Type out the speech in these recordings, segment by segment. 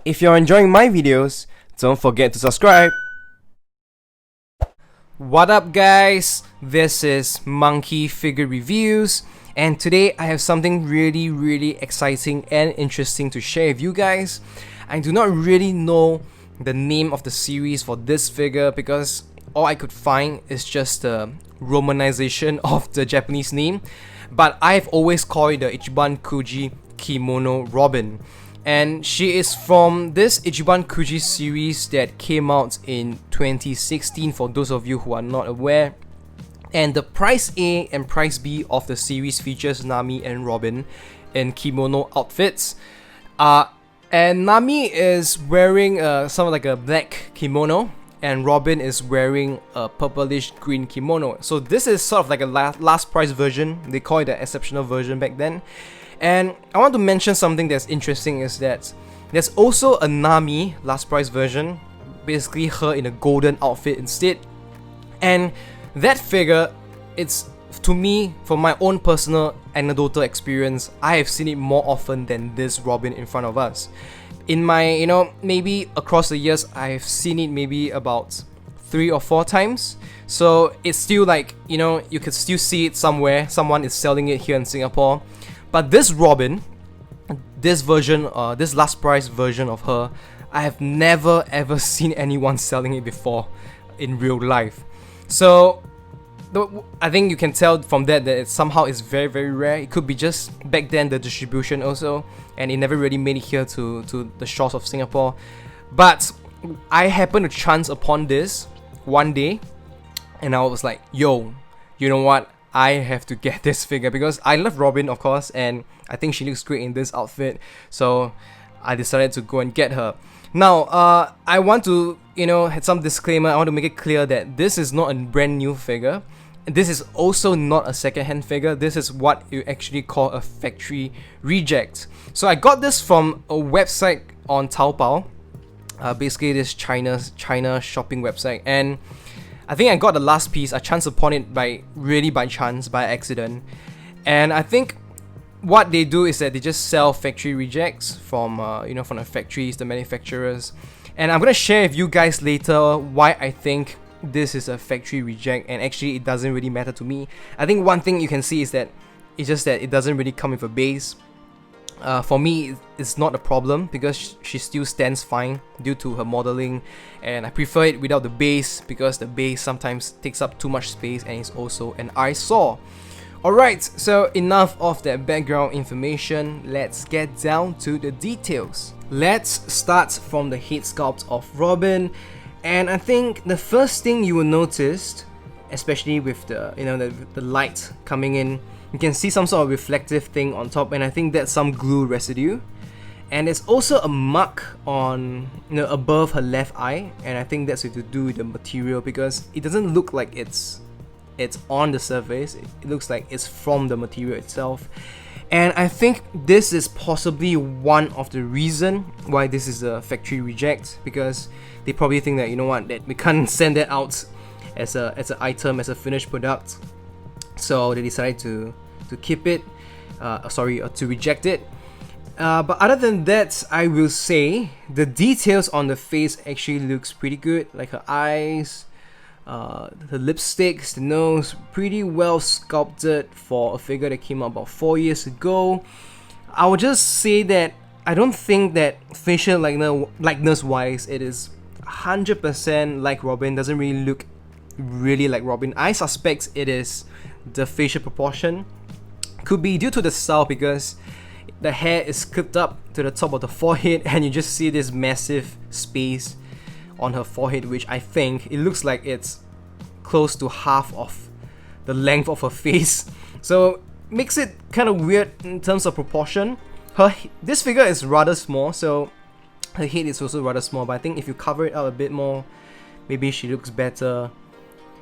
If you're enjoying my videos, don't forget to subscribe. What up guys, this is Monkey Figure Reviews, and today I have something really exciting and interesting to share with you guys. I do not really know the name of the series for this figure because all I could find is just the romanization of the Japanese name, but I've always called it the Ichiban Kuji Kimono Robin. And she is from this Ichiban Kuji series that came out in 2016 for those of you who are not aware. And the Price A and Price B of the series features Nami and Robin in kimono outfits. And Nami is wearing something like a black kimono, and Robin is wearing a purplish green kimono. So this is sort of like a last price version. They call it the exceptional version back then. And I want to mention something that's interesting is that there's also a Nami last price version, basically her in a golden outfit instead. And that figure, it's, to me, from my own personal anecdotal experience, I have seen it more often than this Robin in front of us. In my, maybe across the years, I've seen it maybe about 3 or 4 times. So it's still like, you could still see it somewhere. Someone is selling it here in Singapore. But this Robin, this version, this last price version of her, I have never ever seen anyone selling it before in real life. So I think you can tell from that it somehow is very rare. It could be just back then the distribution also, and it never really made it here to the shores of Singapore. But I happened to chance upon this one day, and I was like, yo, you know what? I have to get this figure because I love Robin, of course, and I think she looks great in this outfit. So I decided to go and get her. Now, I want to, have some disclaimer. I want to make it clear that this is not a brand new figure. This is also not a second-hand figure. This is what you actually call a factory reject. So I got this from a website on Taobao, basically this China shopping website, and I think I got the last piece. I chanced upon it by chance, by accident. And I think what they do is that they just sell factory rejects from from the factories, the manufacturers. And I'm gonna share with you guys later why I think this is a factory reject, and actually it doesn't really matter to me. I think one thing you can see is that it's just that it doesn't really come with a base. For me, it's not a problem because she still stands fine due to her modeling, and I prefer it without the base because the base sometimes takes up too much space and is also an eyesore. Alright, so enough of that background information, let's get down to the details. Let's start from the head sculpt of Robin, and I think the first thing you will notice, especially with the the light coming in, you can see some sort of reflective thing on top, and I think that's some glue residue. And there's also a mark on above her left eye, and I think that's to do with the material because it doesn't look like it's on the surface. It looks like it's from the material itself. And I think this is possibly one of the reason why this is a factory reject, because they probably think that that we can't send that out as an item, as a finished product. So they decided to keep it, to reject it. But other than that, I will say the details on the face actually looks pretty good. Like her eyes, the lipsticks, the nose, pretty well sculpted for a figure that came out about 4 years ago. I would just say that I don't think that facial likeness wise it is 100% like Robin. Doesn't really look really like Robin. I suspect it is the facial proportion. Could be due to the style because the hair is clipped up to the top of the forehead and you just see this massive space on her forehead, which I think it looks like it's close to half of the length of her face. So makes it kind of weird in terms of proportion. This figure is rather small, so her head is also rather small, but I think if you cover it out a bit more, maybe she looks better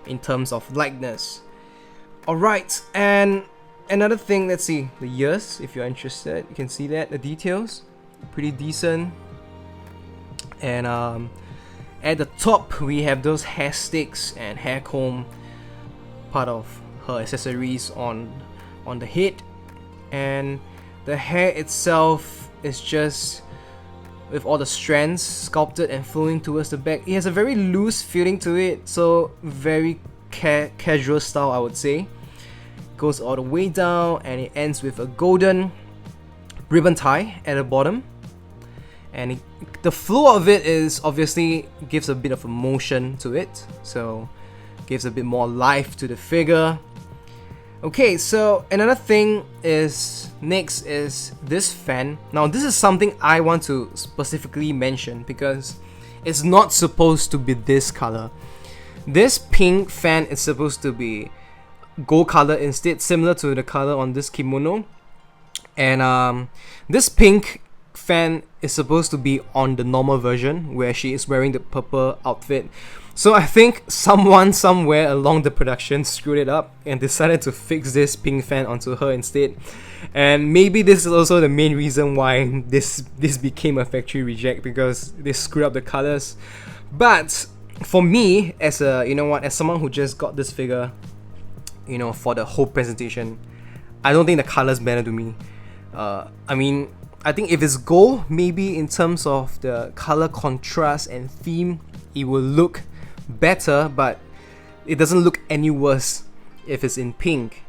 in terms of likeness. Alright, and another thing, let's see, the ears, if you're interested, you can see that, the details, pretty decent. And at the top, we have those hair sticks and hair comb, part of her accessories on the head. And the hair itself is just with all the strands sculpted and flowing towards the back. It has a very loose feeling to it, so very casual style, I would say. Goes all the way down and it ends with a golden ribbon tie at the bottom. And the flow of it is obviously gives a bit of a motion to it, so gives a bit more life to the figure. Okay, so another thing is next is this fan. Now this is something I want to specifically mention because it's not supposed to be this color. This pink fan is supposed to be gold color instead, similar to the color on this kimono. And this pink fan is supposed to be on the normal version where she is wearing the purple outfit. So I think someone somewhere along the production screwed it up and decided to fix this pink fan onto her instead. And maybe this is also the main reason why this became a factory reject, because they screwed up the colors. But for me, as a, you know what, as someone who just got this figure, you know, for the whole presentation, I don't think the colors matter to me. I mean, I think if it's gold, maybe in terms of the color contrast and theme, it will look better, but it doesn't look any worse if it's in pink.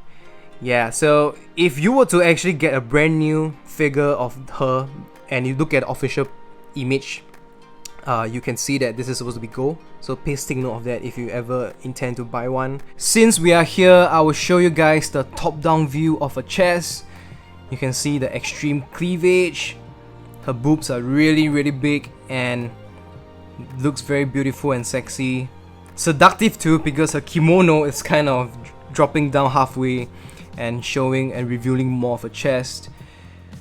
Yeah, so if you were to actually get a brand new figure of her and you look at the official image, you can see that this is supposed to be gold. So please take note of that if you ever intend to buy one. Since we are here, I will show you guys the top-down view of her chest. You can see the extreme cleavage. Her boobs are really big and looks very beautiful and sexy. Seductive too, because her kimono is kind of dropping down halfway and showing and revealing more of her chest.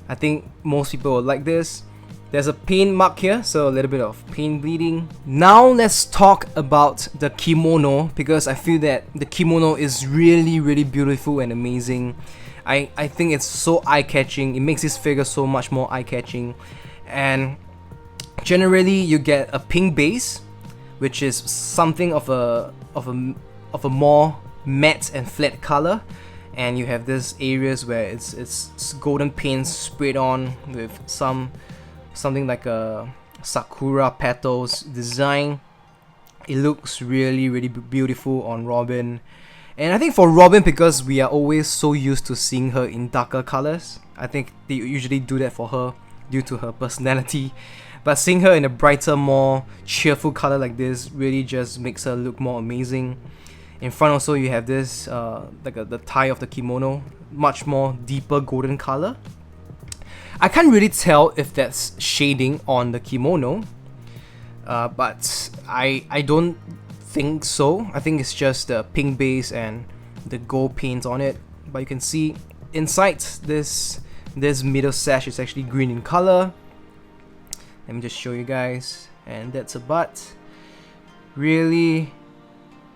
I think most people will like this. There's a pain mark here, so a little bit of pain bleeding. Now let's talk about the kimono, because I feel that the kimono is really beautiful and amazing. I think it's so eye-catching. It makes this figure so much more eye-catching. And generally you get a pink base, which is something of a more matte and flat color, and you have this areas where it's golden paint sprayed on with something like a sakura petals design. It looks really beautiful on Robin. And I think for Robin, because we are always so used to seeing her in darker colors, I think they usually do that for her due to her personality. But seeing her in a brighter, more cheerful color like this really just makes her look more amazing. In front also you have this the tie of the kimono, much more deeper golden color. I can't really tell if that's shading on the kimono, but I don't think so. I think it's just the pink base and the gold paint on it. But you can see inside this middle sash is actually green in color. Let me just show you guys, and that's a butt. Really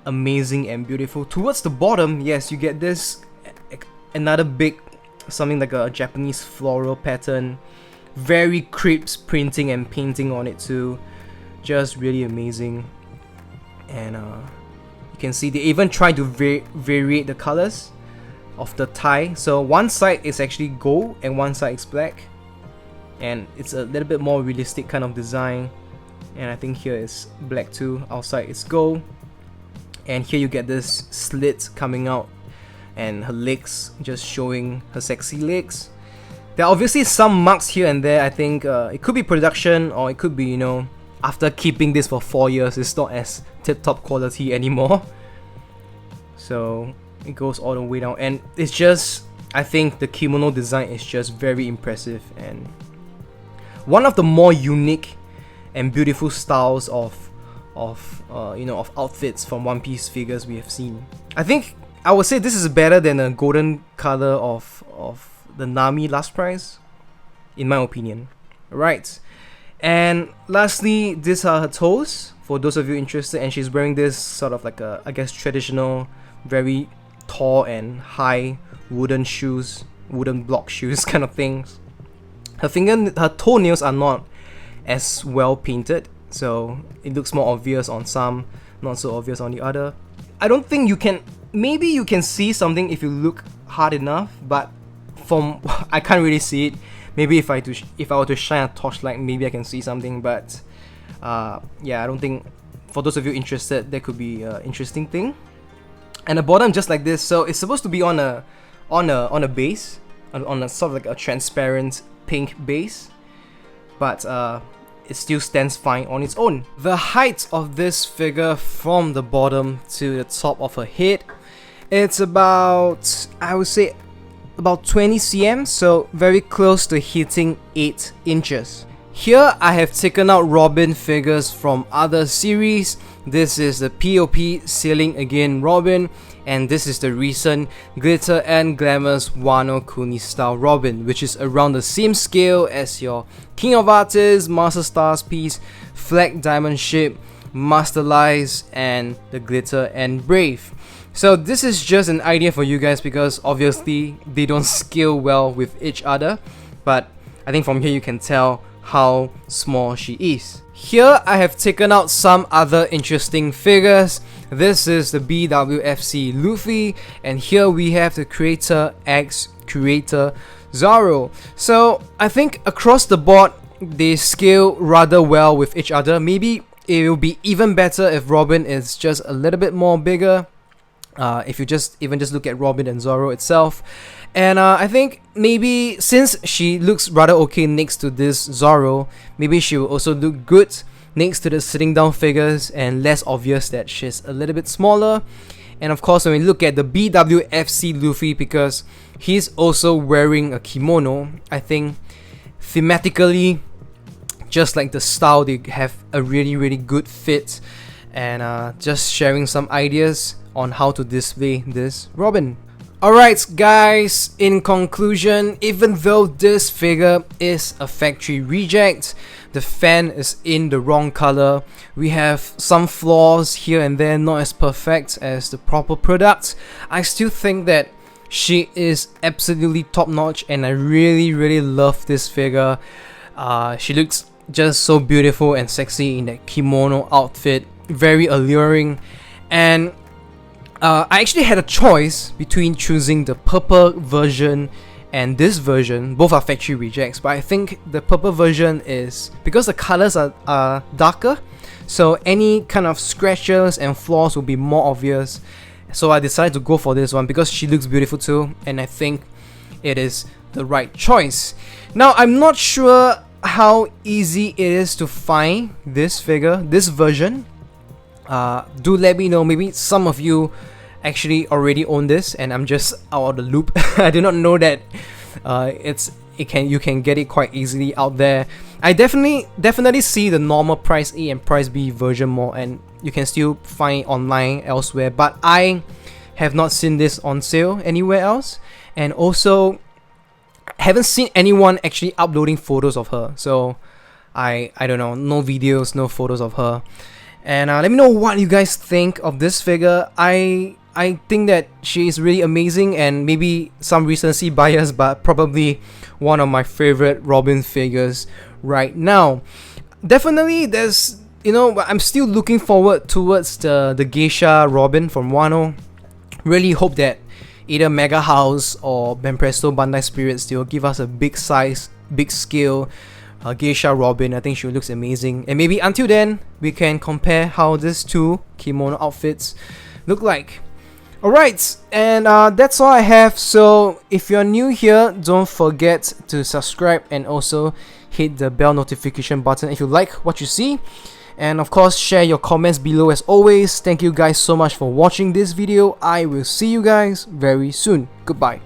amazing and beautiful. Towards the bottom, yes, you get this another big, something like a Japanese floral pattern. Very crisp printing and painting on it too. Just really amazing. And you can see they even try to variate the colors of the tie. So one side is actually gold and one side is black, and it's a little bit more realistic kind of design. And I think here is black too. Outside is gold, and here you get this slit coming out and her legs just showing her sexy legs. There are obviously some marks here and there. I think it could be production, or it could be, you know, after keeping this for 4 years, it's not as tip-top quality anymore. So it goes all the way down, and it's just, I think the kimono design is just very impressive and one of the more unique and beautiful styles of outfits from One Piece figures we have seen. I think I would say this is better than the golden color of the Nami last prize, in my opinion. Right. And lastly, these are her toes, for those of you interested, and she's wearing this sort of like a, I guess, traditional, very tall and high wooden shoes, wooden block shoes kind of things. Her toenails are not as well painted, so it looks more obvious on some, not so obvious on the other. I don't think you can, maybe you can see something if you look hard enough, but I can't really see it. Maybe if I were to shine a torchlight, maybe I can see something. But yeah, I don't think, for those of you interested, that could be an interesting thing. And the bottom just like this, so it's supposed to be on a base, on a sort of like a transparent pink base, but it still stands fine on its own. The height of this figure from the bottom to the top of her head, it's about, I would say, about 20 cm, so very close to hitting 8 inches. Here I have taken out Robin figures from other series. This is the POP Sailing Again Robin, and this is the recent Glitter and Glamour's Wano Kuni style Robin, which is around the same scale as your King of Artists, Master Stars piece, Flag Diamond Ship, Master Lies, and the Glitter and Brave. So this is just an idea for you guys, because obviously they don't scale well with each other, but I think from here you can tell how small she is. Here I have taken out some other interesting figures. This is the BWFC Luffy, and here we have the CreatorXCreator Zoro. So I think across the board they scale rather well with each other. Maybe it will be even better if Robin is just a little bit more bigger. If you just look at Robin and Zoro itself. And I think maybe since she looks rather okay next to this Zoro, maybe she will also look good next to the sitting down figures, and less obvious that she's a little bit smaller. And of course, when we look at the BWFC Luffy, because he's also wearing a kimono, I think thematically, just like the style, they have a really good fit. And just sharing some ideas on how to display this Robin. Alright guys, in conclusion, even though this figure is a factory reject, the fan is in the wrong color, we have some flaws here and there, not as perfect as the proper product, I still think that she is absolutely top notch, and I really love this figure. She looks just so beautiful and sexy in that kimono outfit, very alluring. And I actually had a choice between choosing the purple version and this version. Both are factory rejects, but I think the purple version is, because the colors are darker, so any kind of scratches and flaws will be more obvious. So I decided to go for this one because she looks beautiful too, and I think it is the right choice. Now I'm not sure how easy it is to find this figure, this version. Do let me know. Maybe some of you actually already own this and I'm just out of the loop. I do not know that you can get it quite easily out there. I definitely see the normal price A and price B version more, and you can still find online elsewhere, but I have not seen this on sale anywhere else, and also haven't seen anyone actually uploading photos of her. So I don't know, no videos, no photos of her. And let me know what you guys think of this figure. I think that she is really amazing, and maybe some recency bias, but probably one of my favorite Robin figures right now. Definitely there's, I'm still looking forward towards the Geisha Robin from Wano. Really hope that either Mega House or BANPRESTO Bandai Spirits, they'll give us a big size, big scale Geisha Robin. I think she looks amazing, and maybe until then we can compare how these two kimono outfits look like. Alright, and that's all I have. So if you're new here, don't forget to subscribe and also hit the bell notification button if you like what you see. And of course, share your comments below as always. Thank you guys so much for watching this video. I will see you guys very soon. Goodbye.